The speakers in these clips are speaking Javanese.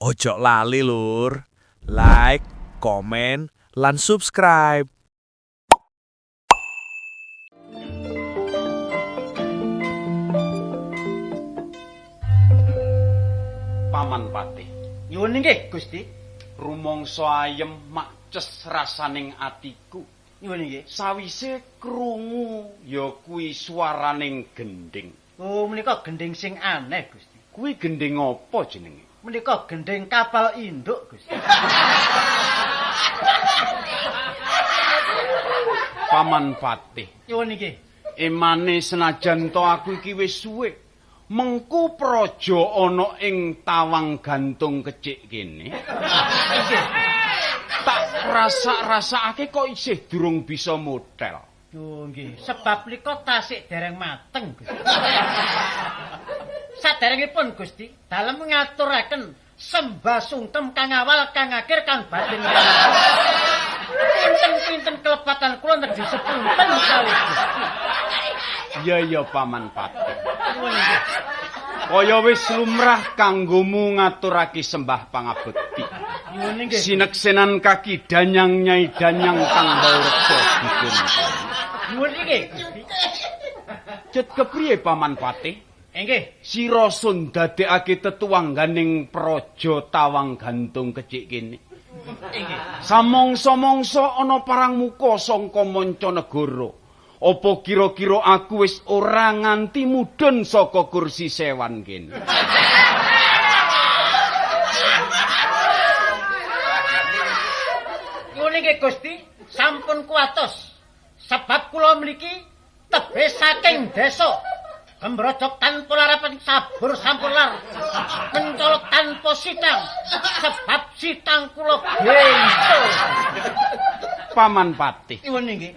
Ojo lali lur, like, komen, lan subscribe. Paman Patih. Nyuwun nggih, Gusti. Rumangsa ayem maces rasaning atiku. Nyuwun nggih. Sawise krungu ya kuwi swaraning gending. Oh, menika gending sing aneh, Gusti. Kuwi gending apa jenenge? Menika gending kapal induk, Gusti. Paman Patih. Nyuwun nggih. Emane senajan to aku iki wis suwe. Mengku praja ana ing tawang gantung kecik kene. Tak rasa-rasakake kok isih durung bisa model. Oh nggih, sebab nika tasik dereng mateng, Gusti. Saderengipun Gusti, dalem ngaturaken sembah sungkem kang awal kang akhir kang batin. Pinten-pinten kelepatan kula nedhi sepunten kali Gusti. Iya Paman Patih. Kaya wis lumrah kanggomu ngaturake sembah pangabekti. Sineksenan kaki danyang Nyai Danyang kang baureksa dipun. Nyuwun nggih, Gusti. Cet kepriye Paman Patih? Nggih. Sira sun dadekake tetuangganing praja tawang gantung kecik kene. Nggih. Samangsa-mangsa ana parang muka sangka manca negara. Apa kira-kira aku wis ora nganti mudhun saka kursi sewan kene? Nyuwun nggih Gusti, sampun kuatos. Sebab kula mriki tebih saking desa. Gembrojok tanpa larapan sabur sampun lar. Mencolok tanpa sitang. Sebab sitang kula bento. Paman Patih. Nyuwun nggih.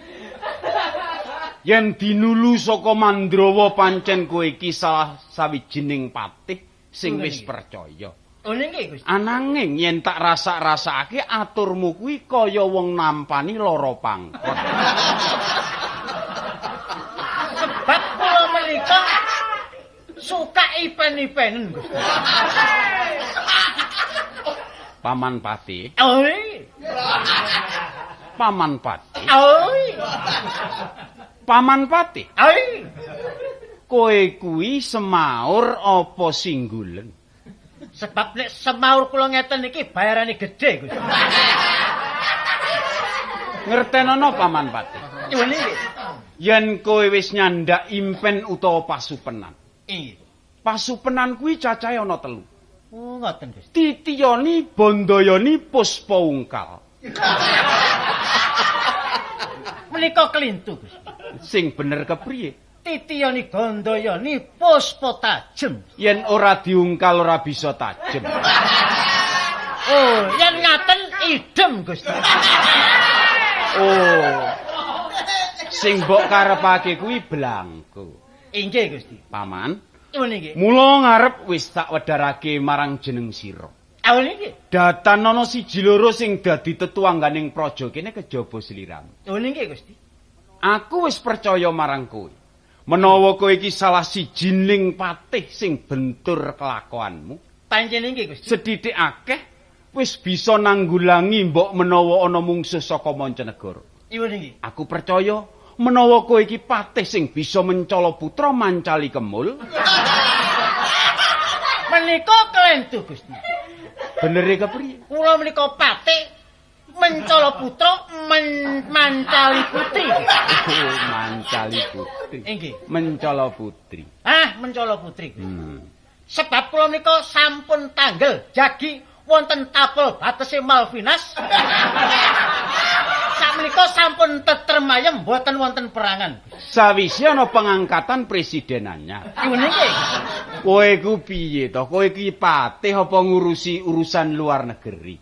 Yen dinulu saka Mandrawa pancen kowe iki salah sawijining patih sing wis percaya. Oh nggih Gusti. Ananging yen tak rasa-rasake aturmu kuwi kaya wong nampani lara pangkon. Sebab kula menika suka ipen-ipenen Gusti. Paman Patih. Oi. Paman Patih. Oi. Paman Patih. Oi. Kowe kuwi semaur apa singgulen? Sebab nek semaur kula ngeten iki bayarane gedhe Gusti. Ngertenono Paman Patih. Nyuwun nggih. Yen kowe wis nyandak impen utawa pasupenan. Nggih. Pasupenan kuwi cacahe ana 3. Oh ngoten Gusti. Titiyani Bandayani Puspa Ungkal. Menika kelintu Gusti. Sing bener kepriye? Titiyani Gandayani Puspa Tajem. Yen ora diungkal ora bisa tajem. Oh, yen ngaten idem Gusti. Oh. Sing mbok karepake kuwi blangko. Inggih Gusti. Paman, Nyuwun nggih. mula ngarep wis tak wedharake marang jeneng sira. Awon nggih. Datan ana siji loro sing dadi tetuangganing praja kene kejaba sliram. Oh nggih Gusti. Aku wis percaya marang kowe. Menawa kowe iki salah sijining patih sing bentur kelakuanmu, Panjenengan nggih Gusti. sedidik akeh wis bisa nanggulangi mbok menawa ana mungsuh saka mancanegara. Nyuwun nggih. Aku percaya menawa kowe iki patih sing bisa mencala putra mancali kemul. Menika kelentu Gusti. Bener e kepriye? Kula menika patih mencala putra mancali putri. Oh, mancali putri. Nggih. Mencala putri. Ah, mencala putri. Sebab kula menika sampun tanggel jagi wonten tapel batese Malvinas. Sakmenika sampun tetrem ayem mboten wonten perangan. Sawise ana pengangkatan presiden anyar. Nyuwun nggih. Kowe ku piye to? Kowe iki patih apa ngurusi urusan luar negeri?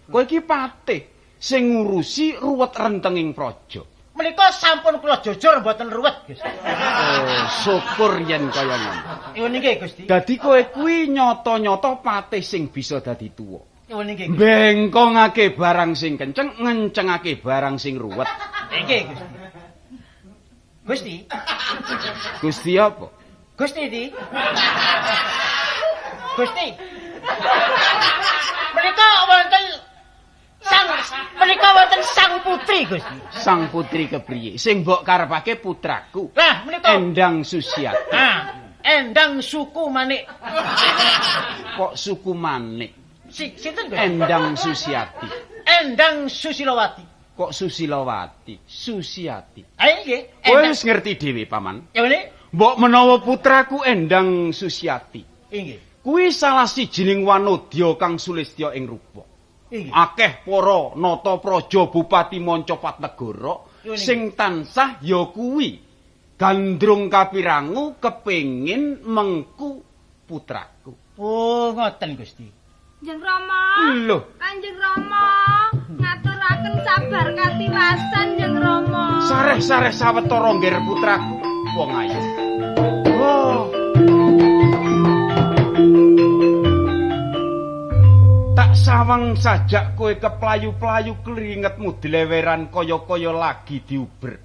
Kowe iki patih sing ngurusi ruwet rentenging praja. Menika sampun kula jujur mboten ruwet, Gusti. Oh, syukur yen kaya ngono. Nyuwun nggih, Gusti. Dadi kowe kuwi nyata-nyata patih sing bisa dadi tuwa. Nyuwun nggih, Gusti. Bengkongake barang sing kenceng, ngencengake barang sing ruwet. Nggih, Gusti. Gusti. Gusti apa? Gusti di. Gusti. putri Gusti. Sang putri kepriye? Sing mbok karepake putraku. Lah menika Endang Susiati. Endang suku manik. Kok suku manik? Sinten Gusti? Endang Susiati. Endang Susilowati. Kok Susilowati? Susiati. Ayo nggih. Kowe wis ngerti dhewe, Paman. Ya ngene. Mbok menawa putraku Endang Susiati. Inggih. Kuwi salah sijining wanodya kang sulistya ing rupa. Inggih. Akeh para nata praja Bupati Mancapatnegara sing tansah ya kuwi gandrung kapirangu kepengin mengku putraku. Oh, ngoten Gusti. Kanjeng Rama. Lho, Kanjeng Rama, ngaturaken sabar katiwasan Kanjeng Rama. sareh-sareh sawetara ngger putraku. Wong ayu. Oh. Tak sawang sajak kowe keplayu-playu keringetmu dileweran kaya-kaya lagi diuber.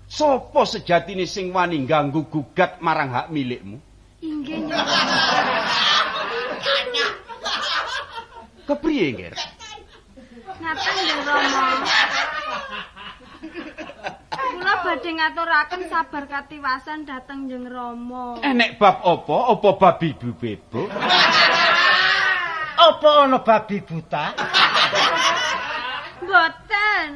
Sopo sejatine sing wani ganggu gugat marang hak milikmu? Inggih Kanjeng Rama. Kepriye, Nger? Ngaten Kanjeng Rama. Kula badhe ngaturaken sabar katiwasan dhateng Kanjeng Rama. Enek bab apa? Apa babi bebo? Apa ana babi buta? Mboten.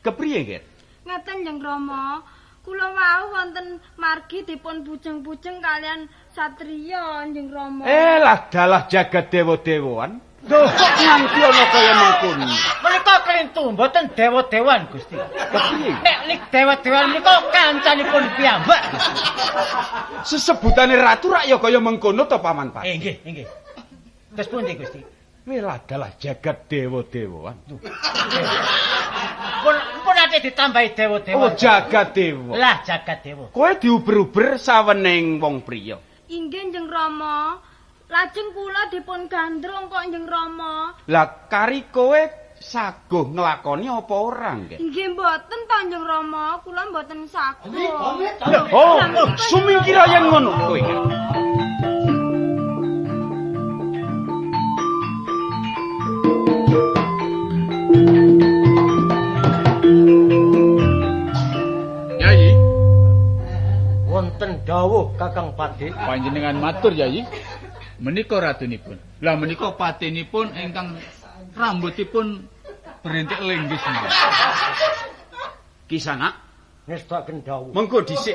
Kepriye, Nger? Ngaten Kanjeng Rama. Kula wau wonten margi dipun bujeng-bujeng kalian satriya Kanjeng Rama. Lah dalah jagat dewa-dewan. Duh, kok nganti ana kaya mangkono. Menika kelintu mboten dewa-dewan Gusti. Kepriye? Nek lik dewa-dewan menika kancanipun piyambak. Sesebutane ratu rak ya kaya mengkono to Paman Pati. Nggih, nggih. Terus pundi Gusti? Lah dalah jagat dewa-dewan. Pun ate ditambahi dewa-dewa. Oh, jagat dewa. Lah jagat dewa. Kowe diuber-uber sawening wong priya. Inggih Kanjeng Rama. Lajeng kula dipun gandrung kok Kanjeng Rama. Lah kari kowe saguh nglakoni apa ora, Nggih? Inggih mboten to Kanjeng Rama, kula mboten saguh. Oh, sumingkira yen ngono kowe. Yayi, Wonten dawuh Kakang Pati. panjenengan matur Yayi. Menika ratunipun. Lah menika patinipun ingkang rambutipun berintik linggis menika. Kisana, Ngestaken dawuh. mengko dhisik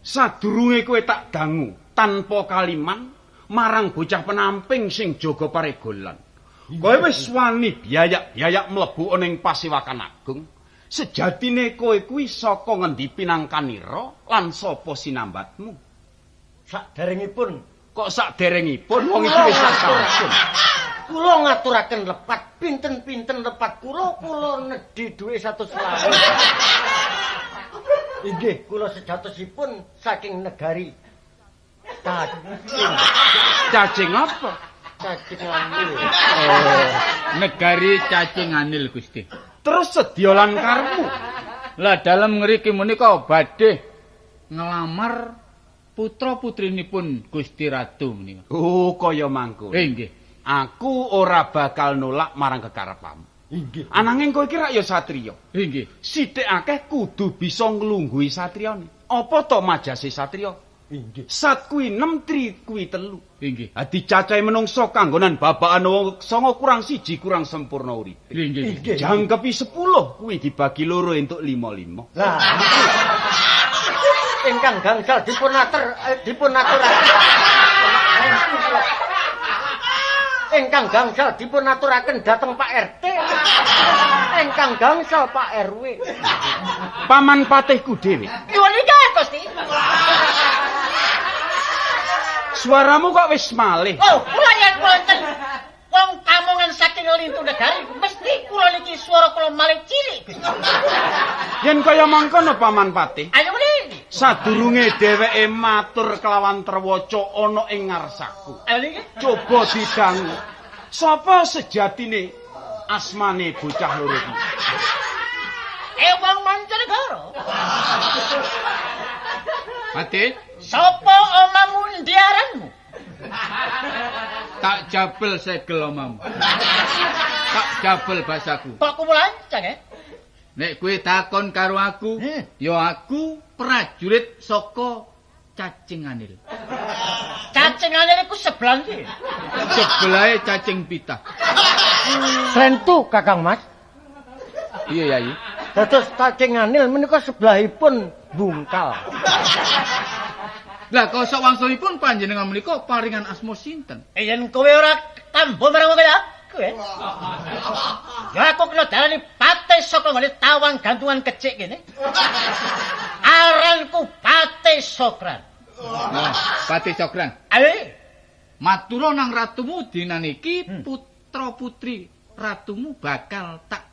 sadurunge kowe tak dangu tanpa kaliman marang bocah penamping sing jaga paregolan. Kowe wis wani biayak-biayak mlebu ana ing Pasiwakan Agung. Sejatine kowe kuwi saka ngendi pinangkanira lan sapa sinambatmu? Saderengipun Kok sakderengipun wong iki wis sasampun. kula ngaturaken lepat pinten-pinten lepat kula nedhi dhuwit 100.000. Inggih, kula sejatosipun saking negari Cacing. Cacing apa? Cacing Anil. Oh, negari Cacing Anil Gusti. Terus sedya lan karepmu. Lah dalem ngriki menika badhe ngelamar putra putrinipun Gusti Ratu menika. Oh, kaya mangkono. Nggih. Aku ora bakal nolak marang kekarepmu. Inggih. Ananging kowe iki rak ya satriya. Nggih. Sithik akeh kudu bisa nglungguhi satriyane. Apa to majase satriya? Inggih. Sat kuwi 6, tri kuwi 3. Nggih. Dadi cacahe menungsa kanggonan babakan wong 9 kurang 1 kurang sempurna urip. Nggih. Jangkepi 10 kuwi dibagi loro entuk 5-5. Lah, ingkang gangsal dipunaturaken. Ingkang gangsal dipunaturaken dhateng Pak RT. Ingkang gangsal Pak RW. Paman patihku dhewe. Nyuwun ika, Gusti. Suaramu kok wis malih. Oh, kula yen wonten wong tamungan saking lintu negari, mesti kula niki swara kula malih cilik, Gusti. Yen kaya mangkono Paman Patih, Ayo mriki. sadurunge dheweke matur kelawan trewaca ana ing ngarsaku. Ayo niki. Coba didangu. Sapa sejatine asmane bocah loro iki? Wong mancanegara. Patih, Sapa omamu endi aranmu? tak jabel segel omamu. Tak jabel basaku. Kok kumulancang, Nek kowe takon karo aku, ya aku prajurit saka Cacing Anil. Cacing Anil iku sebelah ndi? Sebelahe Cacing Pitah. Srentu Kakang Mas. Iya, Yayi. Dados Cacing Anil menika sebelahipun Bungkal. Lah kok sok wangsulipun panjenengan menika paringan asma sinten? Yen kowe ora tambo marang kowe aku ya aku kena darani pate saka ngene tawang gantungan kecik kene. Aranku Pate Sokran. Nah, Pati Sokran. Ayo. Matura nang ratumu dinan iki putra putri ratumu bakal tak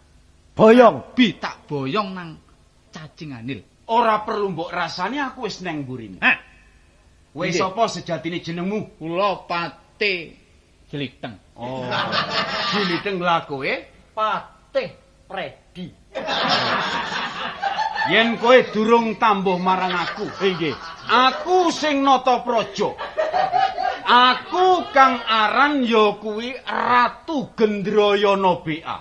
tak boyong nang Cacing Anil. Ora perlu mbok rasani aku wis neng mburine. Hah. Kowe sapa sejatine jenengmu? Kula Pate Jeliteng. Oh. Jeliteng lha kowe? Pate Predi. Yen kowe durung tambuh marang aku. Nggih. Aku sing Natapraja. Aku kang aran ya kuwi Ratu Gendrayana BA.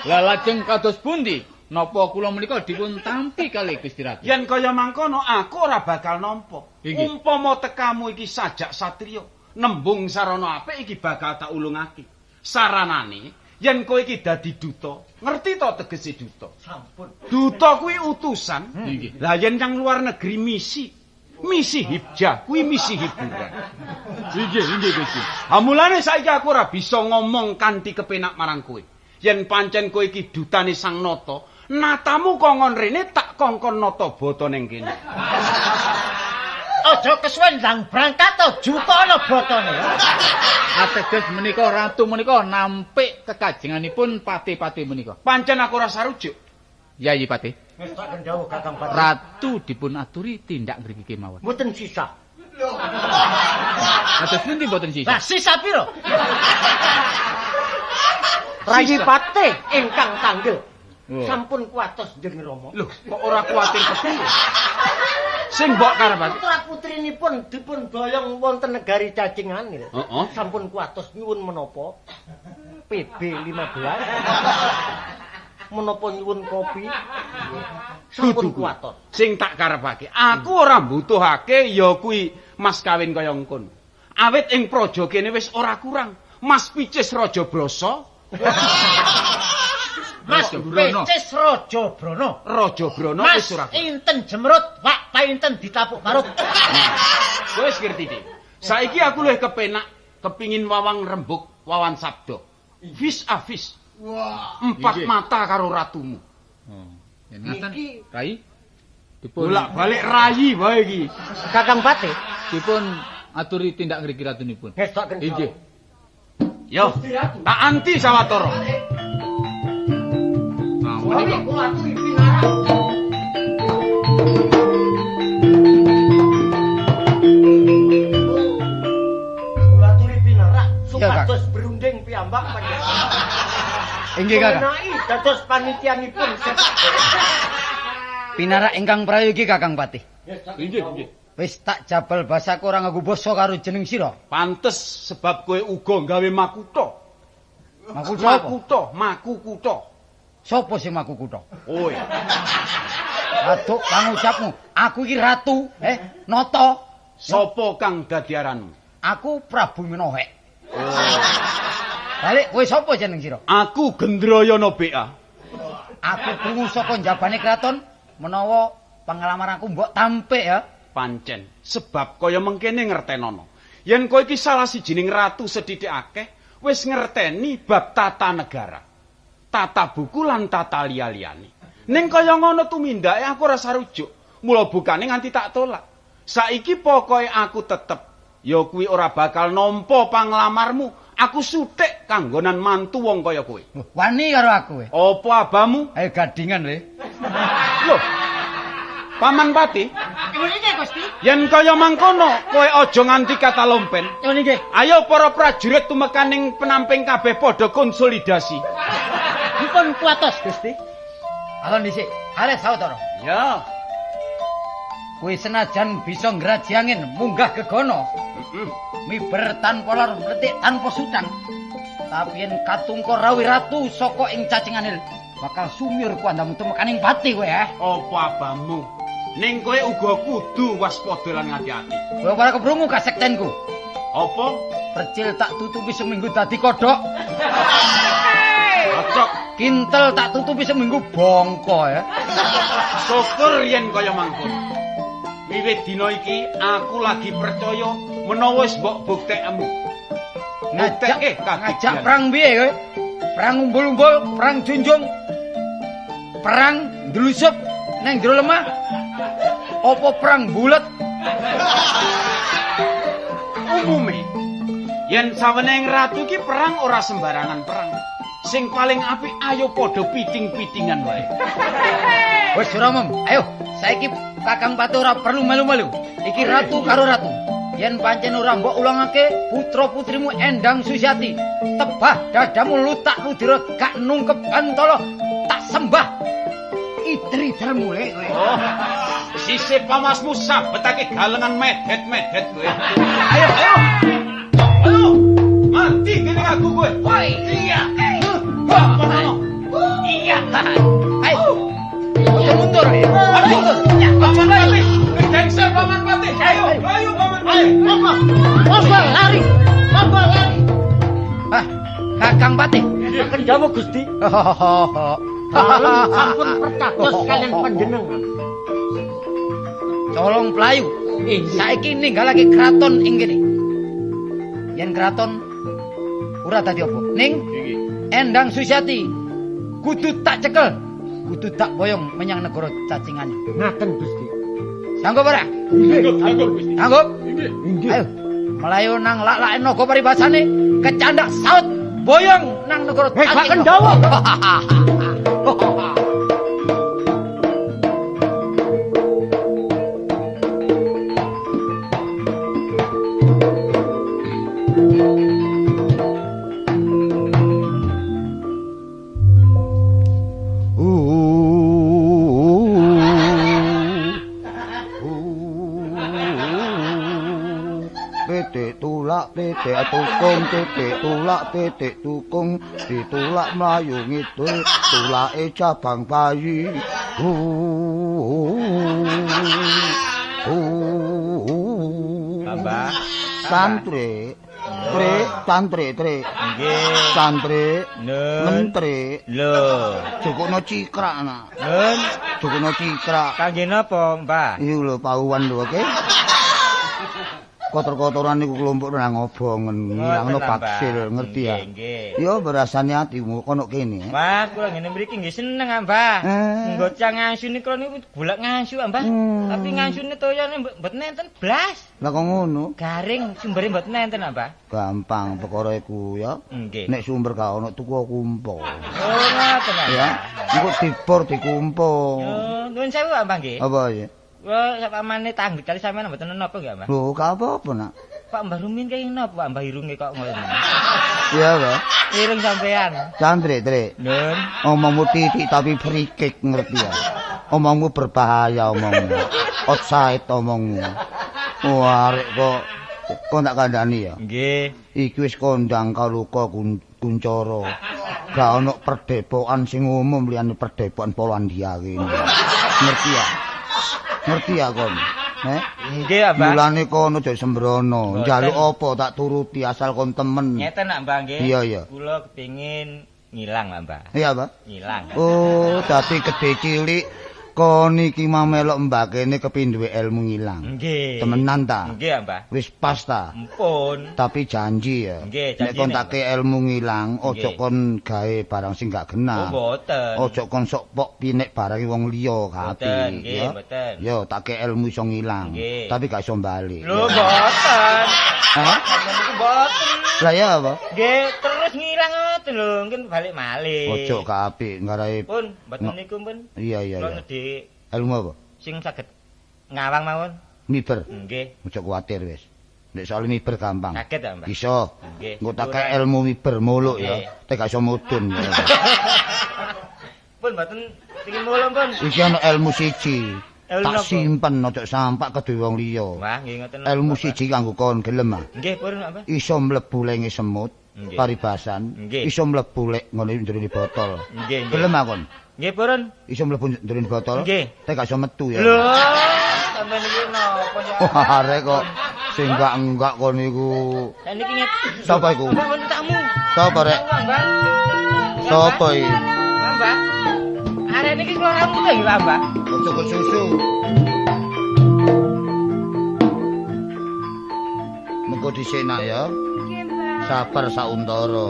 Lah lajeng kados pundi? Napa kula menika dipun tampi kalih Gusti Ratu? Yen kaya mangkono aku ora bakal nampa. Inggih. Umpama tekamu iki sajak satriya, nembung sarana apik iki bakal tak ulungake. Saranane yen kowe iki dadi duta, ngerti to tegese duta? Sampun. Duta kuwi utusan. Inggih. Lah yen nang luar negeri misi hibjah kuwi misi hiburan. Inggih Gusti. Mulane saiki aku ora bisa ngomong kanthi kepenak marang kowe. Yen pancen kowe iki dutane Sang Nata, natamu kongon rene tak kongkon nata bata ning kene. Aja kesuwen ndang berangkat to juta ana batane. Ateges menika ratu menika nampik kekajenganipun pati-pati menika. Pancen aku ora sarujuk. Yayi Pati. Wis tak kendhawuh Kakang Pati. Ratu dipun aturi tindak mriki kemawon. Mboten sisa. Ateges pundi mboten sisa? Lah sisa piro? Rayi Pate ingkang tanggel. Oh. Sampun kuatos Njeng Rama. Loh, kok ora kuwatir kepiye? Sing mbok karepake. Putra putrinipun dipun boyong wonten negari Cacing Anil. Heeh. Sampun kuatos nyuwun menapa? PB 15. Menapa nyuwun kopi? Sampun Dudu. kuatos. Sing tak karepake, aku ora mbutuhake ya kuwi mas kawin kaya ngono. Awit ing praja kene wis ora kurang. Mas Picis Raja Brasa, Mas Brono. Picis Raja Brono. Raja Brana Mas wis ora kurang. inten jemrut, Pak painten ditapuk parut. Kowe wis ngerti iki. Saiki aku luwih kepenak kepingin wawang rembug wawan sabda. Vis a vis. Empat Inggih. mata karo ratumu. Oh. Yen ngaten, Niki- Rai dipun Bolak-balik rayi wae iki. Kakang Pate. dipun aturi tindak mriki ratunipun. Wis tak kendhawuh. Inggih. Yo, tak anti sawetara. Nah, menika Kulaturi pinarak supados berunding piyambak panjenengan. Inggih, Kakang. Menai dados panitianipun. Pinarak ingkang prayogi Kakang Patih. inggih. Wis tak jabal basaku ora nganggo basa karo jeneng sira. Pantes sebab kowe uga gawe makutha. Makutha. Sopo sing maku kutha? Oh ya. Aduk pangucapmu. Aku iki ratu, nata. Sapa kang dadi aranmu? Aku Prabu Minohek. Balik kowe sapa jeneng sira? Aku Gendrayana BA. Aku krungu saka njabane kraton menawa penglamaranku mbok tampik ya. Pancen sebab kaya mengkene ngertenono. Yen kowe iki salah sijining ratu sedidik akeh wis ngerteni bab tata negara. Tata buku lan tata liya-liyane. Ning kaya ngono tumindake aku ora sarujuk. Mula bukane nganti tak tolak. Saiki pokoke aku tetep ya kuwi ora bakal nampa panglamarmu. Aku sutik kanggonan mantu wong kaya kowe. Wani karo aku kowe. Apa abamu? Ayo gadingan le. Loh. Paman Pati, Nggih Gusti. yen kaya mangkono kowe aja nganti kata lompen. Nggih. Ayo para prajurit tumekaning penamping kabeh padha konsolidasi. Dipun kuatos Gusti. Alon dhisik. Arep sawetara. Ya. Kowe senajan bisa ngraji angin munggah gegono. Miber tanpa lar mletik tanpa sutang. Tapi yen katungko rawi ratu saka ing cacingan bakal sumir kuandamu temekaning pati kowe ya. Apa abamu? Ning kowe uga kudu waspada lan ngati-ati. Kowe ora keprungu kasektenku. Apa? Percil tak tutupi seminggu dadi kodhok. Cocok. Kintel tak tutupi seminggu bongko ya. Syukur yen kaya mangkon. Wiwit dina iki aku lagi percaya menawa wis mbok buktekmu. Ngajak perang piye kowe? Perang umbul-umbul, perang junjung. Perang ndlusup nang jero lemah. Apa perang bulet? Umume yen saweneng ratu ki perang ora sembarangan perang. Sing paling apik ayo padha piting-pitingan wae. Wes Ramam, ayo saiki Kakang Patu ora perlu malu-malu. Iki ratu karo ratu. Yen pancen ora mbok ulangake putra-putrimu Endang Susiati, tebah dadamu lutak ludira gak nungkep antala tak sembah. Idri mulai kowe. Oh, sisih pamasmu sabetake galengan medet-medet kowe. Ayo. Mati kene aku kowe. Woi, Iya. iya. Ayo. Mundur. Mundur. Paman Pati. Dengser Paman Pati. Ayo, Paman Pati. Monggo lari. Ah, Kakang Pati. Kendhamu Gusti. Sampun perkatos kalian panjenengan. Colong Pelayu. Saiki ninggalake kraton ing kene. Yen kraton ora dadi apa? Ning Endang Susiati kudu tak cekel, kudu tak boyong menyang negara cacingan. Ngaten Gusti. Sanggup ora? Sanggup, Gusti. Sanggup? Ayo. Melayu nang lak-lake naga paribasane, kecandak saut boyong nang negara cacingan. Kendhawa. Titik tukung, titik tulak, titik tukung, ditulak mlayu ngidul, tulake cabang bayi. Tambah Santri, santri. nggih. Santri, Nun. menteri, Lho. cukukno cikrak nak. Nun, Cukukno cikrak. kangge napa, Mbah? Iku lho pauan lho, oke. Kotor-kotoran niku kelompok nang obongen, ngilangno Ngoten, baksil, Mbah. ngerti ya? Nggih, nggih. Yo berasane atimu kono kene. Mbah, kula ngene mriki nggih seneng, Mbah. Nggo cang ngasu niku niku golek ngasu, Mbah. Tapi ngasune toyane mboten nenten blas. Lah kok ngono? Garing sumbere mboten nenten, Mbah. Gampang perkara iku ya. Nggih. Nek sumber gak ono tuku kumpo. Oh, ngoten, Mbah. Ya, engko dibor dikumpo. Yo, nuwun sewu, Mbah nggih. Apa ya? Kula sapamane tanggih kali sampeyan mboten napa nggih, Mbah? Lho, gak apa-apa nak. Pak Mbah Rumin kaya napa, Pak Mbah Irunge kok ngono. Iya, Pak. Irung sampean. Santri, Trik. Nun. Omongmu titik tapi free kick ngerti ya. Omongmu berbahaya omongmu. Outside omongmu. Wah, arek kok tak kandhani ya. Nggih. Iki wis kondang kaluka kuncara. Gak ono perdepokan sing umum liyane perdepokan Polandia kene. Ngerti ya? Ngerti ya kon? Nggih, Mbah. Mulane kono aja sembrono. Njaluk apa tak turuti asal kon temen. Ngeten nak, Mbah nggih. Iya, iya. Kula kepengin ngilang, Mbah. Iya, Pak. Ngilang. Oh, dadi gede cilik kon iki mau melok mbak kene kepindhuwe ilmu ngilang. Nggih. Temenan ta? Nggih, Mbah. Wis pas ta? Ampun. Tapi janji ya. Nggih, Nek janjine, kon take ilmu ngilang, aja Nggih. kon gawe barang sing gak Oh, genah. mboten. Aja kon sok pok pinek barang wong liya Mboten, kabeh, nggih, ya. mboten. Yo, take ilmu iso ngilang, Nggih. tapi gak iso bali. Lho, mboten. Hah? Sampeyan niku mboten. Lah ya apa? Nggih, terus ngilang ngoten lho, mungkin balik malih. Ojo gak apik ngarahe. Pun, mboten niku pun. Iya, iya, Kula iya. nedhi Ilmu apa? sing saged ngawang mawon. Miber. Nggih. Ojo kuwatir wis. Nek soal miber gampang. Saged ta, Mbah? Iso. Nggih. Engko tak kae ilmu miber muluk ya. Nggih. Teh gak iso mudun. Pun mboten pengin mulo pun. Iki ana ilmu siji. Tak simpen aja sampak kedue wong liya. Wah, nggih ngoten. Ilmu siji kanggo kon gelem ah. Nggih, purun Mbah. Iso mlebu lenge semut, Nggih. paribasan, Nggih. iso mlebu lek ngene ndrone botol. Nggih, nggih. Gelem ah kon? Nggih, purun. Iso mlebu ndrone botol? Nggih. Teh gak iso metu ya. Lho, sampeyan iki napa ya? Wah, arek kok sing enggak kon niku. Niki nget. Sapa iku? Mbah, wonten tamu. Sapa rek? Mbah. Sapa iki? Mbah. Arek niki kula tamu to ya, Mbah. Ojo kok susu. Mengko disenak ya. Nggih, Mbah. Sabar sauntara.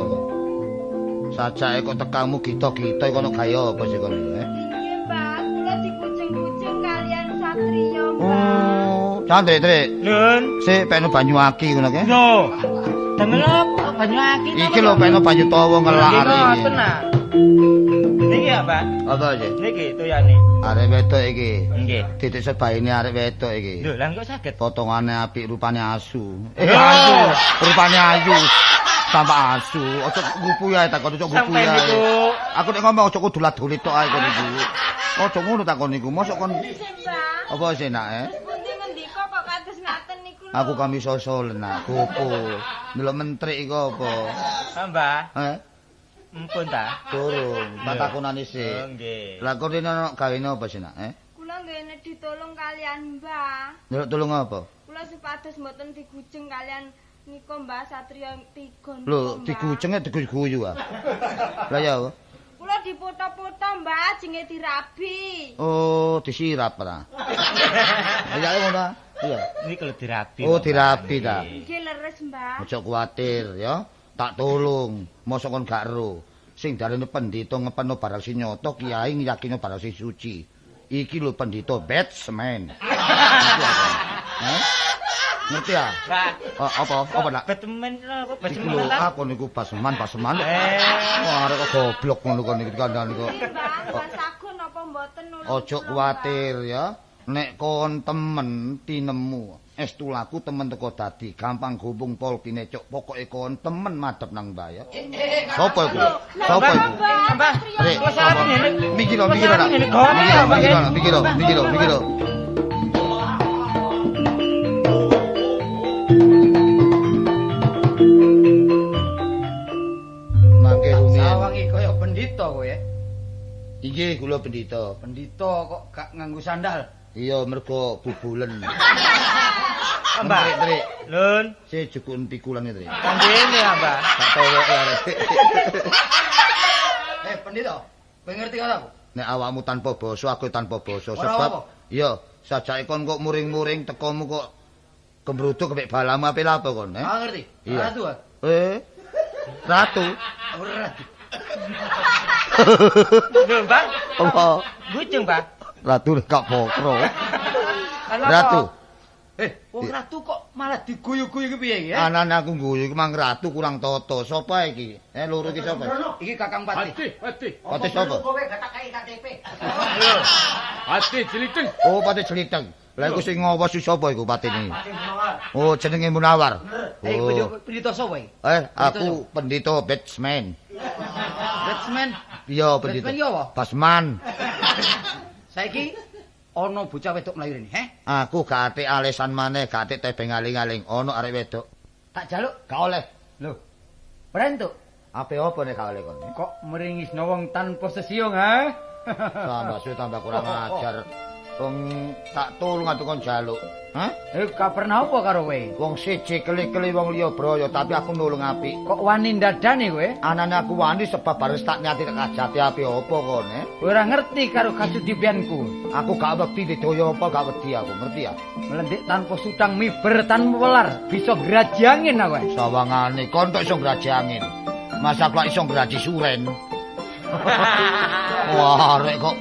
Sajake kok tekamu gito-gito kono gaya apa sih kono eh? Nggih, Mbah. Kula dikucing-kucing kalian satriya, Mbah. Oh, cantik, Trik. Nun. Sik pekno banyu aki ngono ke? Lho. Damel apa banyu aki? Iki lho pekno banyu tawa ngelak Nggih, arek iki. ngoten nah. Niki ya, Mbah. Apa sih? Niki toyane. Arek wedok iki. Nggih. Titik sebaine arek wedok iki. Lho, lah kok saged? Potongane apik rupane asu. Yo. Asu. Rupane ayu. Tambah asu. Ojo ngupu ya takon ojo ngupu Sampai ya. niku. Aku nek ngomong ojo kudu dolit tok ae kon iku. Ojo ngono takon niku. Mosok kon Mbah. apa sih nak Pundi ngendika kok kados ngaten niku lho. Aku kami sosol nak kupu. Delok mentrik iku apa? Mbah. Mumpun ta? Durung, tak takonani Oh, sik. nggih. Lah kok rene ono gawene apa sih nak Kula nggih ditolong kalian Mbah. Delok tulung apa? Kula supados mboten digujeng kalian nika Mbah Satria Tiga. Lho, digujenge diguyu ah. Lah ya. Kula dipoto-poto Mbah jenge dirabi. Oh, disirap ta. Ya ngono. Iya. Niki lho dirabi. Oh, dirabi ta. Nggih leres Mbah. Ojo kuwatir ya. Tak tulung, mosok kon gak ero. Sing darane pendhita ngepeno barang sing nyata, kiai ngiyakino barang sing suci. Iki lho pendhita batsman. Ngerti ya? Pak. Apa nak? Batman apa Iki Batman lho ta? aku niku paseman. Wah, arek kok goblok ngono kon iki kandhane kok. Mbah sagun apa mboten nulung. Ojo kuwatir ya. Nek kon temen tinemu estu laku temen teko dadi gampang gumpung polkine cuk pokoke kon temen madhep nang Mbah ya. Sopo iku? Sopo iku? Mbah, Rek, kok salah ngene? mikir. Mangke rumiyin. Sawangi kaya pendhita kowe. Iki kula pendhita. Pendhita kok gak nganggo sandal. Iya mergo bubulen. Mbah. Trik. Lun. Si jukun pikulane Trik. Kanjene ya, Mbah. Tak towoke arek. Pendhita, kowe ngerti karo aku? Nek awakmu tanpa basa, aku tanpa basa. Ora Sebab apa? iya, sajake kon kok muring-muring tekomu kok gembruduk kepek balamu ape lapo kon, Ah ngerti. Iya. Ratu ah. Ratu. Ora ratu. Lho, Mbah. Apa? Bujeng, Mbah. Ratu gak pokro. Ana Ratu. Wong ratu kok malah diguyu-guyu ki piye iki ya? Anane aku guyu iki mang ratu kurang tata. Sapa iki? Loro iki sapa? Iki Kakang Pati. Pati. Pati sapa? Kowe gak tak kai KTP. Pati jeliteng. Oh, Pati Jeliteng. Lah iku sing ngawas si sapa iku patine? Oh, jenenge Munawar. Oh. Pendhita sapa iki? Aku pendhita batsman. Batsman. Iya, pendhita. Batsman iki apa? Basman. Saiki ana bocah wedok mlayu rene, Aku gak ate alesan maneh, gak ate tebeng aling-aling. Ana arek wedok. Tak jaluk. Gak oleh. Lho. Brentuk. Ape apa nek gak oleh kon? Kok meringis wong tanpa sesiung, ha? Tambah kurang ajar. Wong tak tulung atuh kon jaluk. Hah? Gak pernah apa karo kowe? Wong siji keli-keli wong liya braya, tapi aku nulung apik. Kok wani ndadane kowe? Anane aku wani sebab baris tak nyati nek kajati api apa kon, Kowe ora ngerti karo kasudipianku. Aku gak wedi didaya apa gak wedi aku, ngerti ya? Melendik tanpa sutang miber tanpa welar, bisa grajangin aku. Sawangane kon tok iso grajangin. Masa kok iso graji suren. Wah, rek kok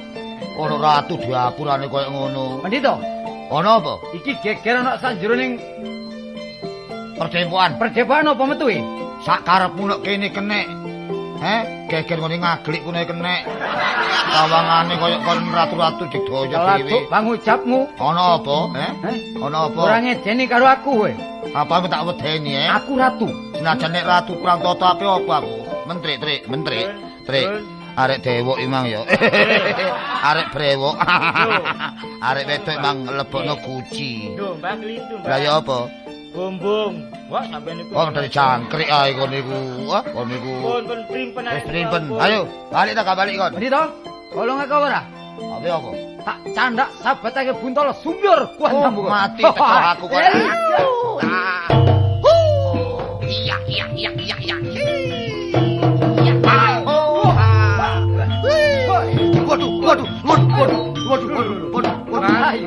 ana ratu diapurane koyo ngono. Pendhita, Ana apa? iki geger ana sanjeroning Perdepoan. perdepoan apa metu iki? Sak karepmu nek kene kenek. Geger ngene ngaglik kene kenek. Sawangane koyo kon ratu-ratu digdaya dhewe. Keladuk pangujabmu. Ana apa? Ana apa? Ora ngedeni karo aku kowe. Apa tak wedeni, Aku ratu. Senajan nek ratu kurang tata ape apa aku? Mentri, Trik. Arek dewok imang ya. Arek brewok. Arek wedok imang lebokno guci. Lho, Mbah klintu, Mbah. Lah ya apa? Bumbung. Wah, sampeyan niku. Oh, dari jangkrik ae kon niku. Wah, kon niku. Pun primpen ae. Wis primpen. Ayo, balik ta balik kon. Pendito, tolong aku ora. Apa apa? Tak candak sabatake Buntala sumbur kuantamu. Mati teko aku kok. Iya iya iya iya iya. Waduh.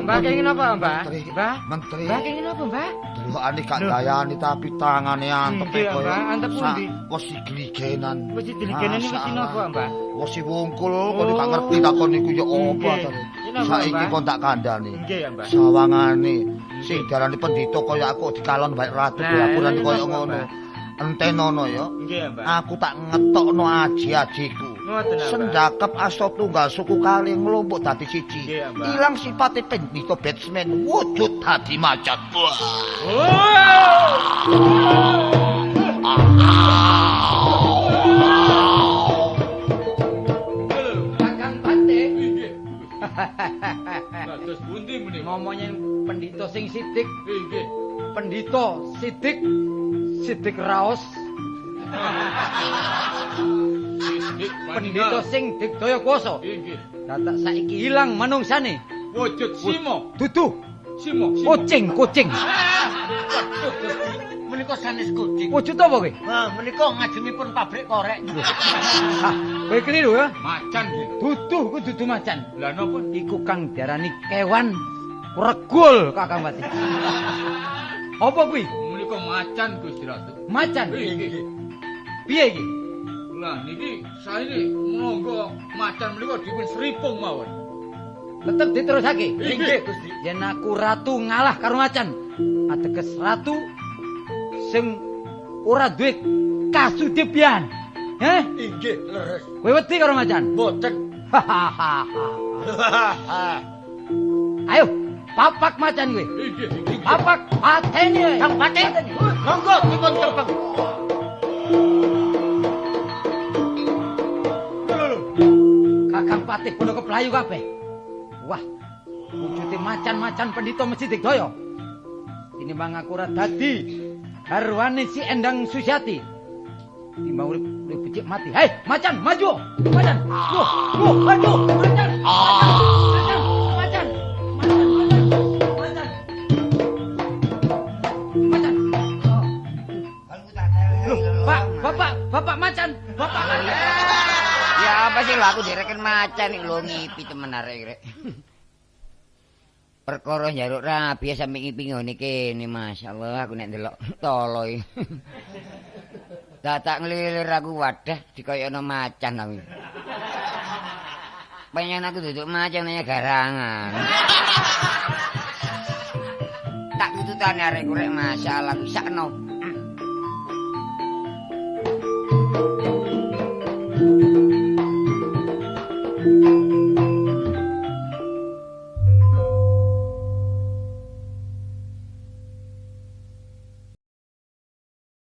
Mbah kenging apa, Mbah? Mbah? Menteri. Mbah kenging apa, Mbah? Delokane gak dayani tapi tangane antep Nggih, koyo. Mbah, antep pundi? Wes digeligenan. Wis diligene iki wis napa, Mbah? Wes wungkul kok gak ngerti takon niku ya apa Nggih. to. Ini apa, Saiki Mbah? kon tak kandhani. Nggih ya, Mbah. Sawangane sing darani pendhita kaya aku dikalon baik ratu Nah, aku kaya apa, ngono. Mbah? Entenono ya. Nggih ya, Mbah. Aku tak ngetokno aji-ajiku. Ngoten, Mbah. Sendakep asa tunggal suku kali nglumpuk dadi siji. Nggih, Mbah. Ilang sifate pendhita batsman wujud dadi macan. Wah. Kakang Bante. Terus pundi muni? Ngomongin pendito sing sidik, Nggih. pendito sidik, sidik raos. Sidik Pendito sing digdaya kuwasa. Nggih. Dadak saiki ilang manungsane. Wujud simo. Dudu Simo. kucing. Menika sanes kucing. Wujud apa kowe? Wah, menika ngajengipun pabrik korek. Ah, kowe keliru ya. Macan nggih. Dudu ku dudu macan. Lah napa? Iku kang diarani kewan regul Kakang Pati. Apa kuwi? Menika macan Gusti Ratu. Macan. Nggih. Piye iki? Lah niki saene monggo macan menika dipun seripung mawon. Tetep diterusake. Nggih Gusti. Yen aku ratu ngalah karo macan, ateges ratu sing ora duwe kasudipan. Heh? Inggih, leres. Kowe wedi karo macan? Boten. Ayo, papak macan kowe. Nggih. Papak pateni kowe. Kang Pati, monggo dipun terbang. Kakang Patih podo keplayu kabeh. Wah, wujude macan-macan pendhita mesti digdaya. Tinimbang aku ora dadi garwane si Endang Susiati. Timbang urip becik mati. Hei, macan, maju. Macan. Maju. Macan. Macan. Loh, Bapak macan. Bapak macan. Ya apa sih lho aku direken macan iki lho ngipi temen arek-arek. Perkara njaluk rabi sampe ngipi ngene kene masyaallah aku nek ndelok tolo iki. Tak ngelilir aku wadah dikoyono macan aku. Pengen aku duduk macan nanya garangan. Tak tututane arek-arek masyaallah aku sakno.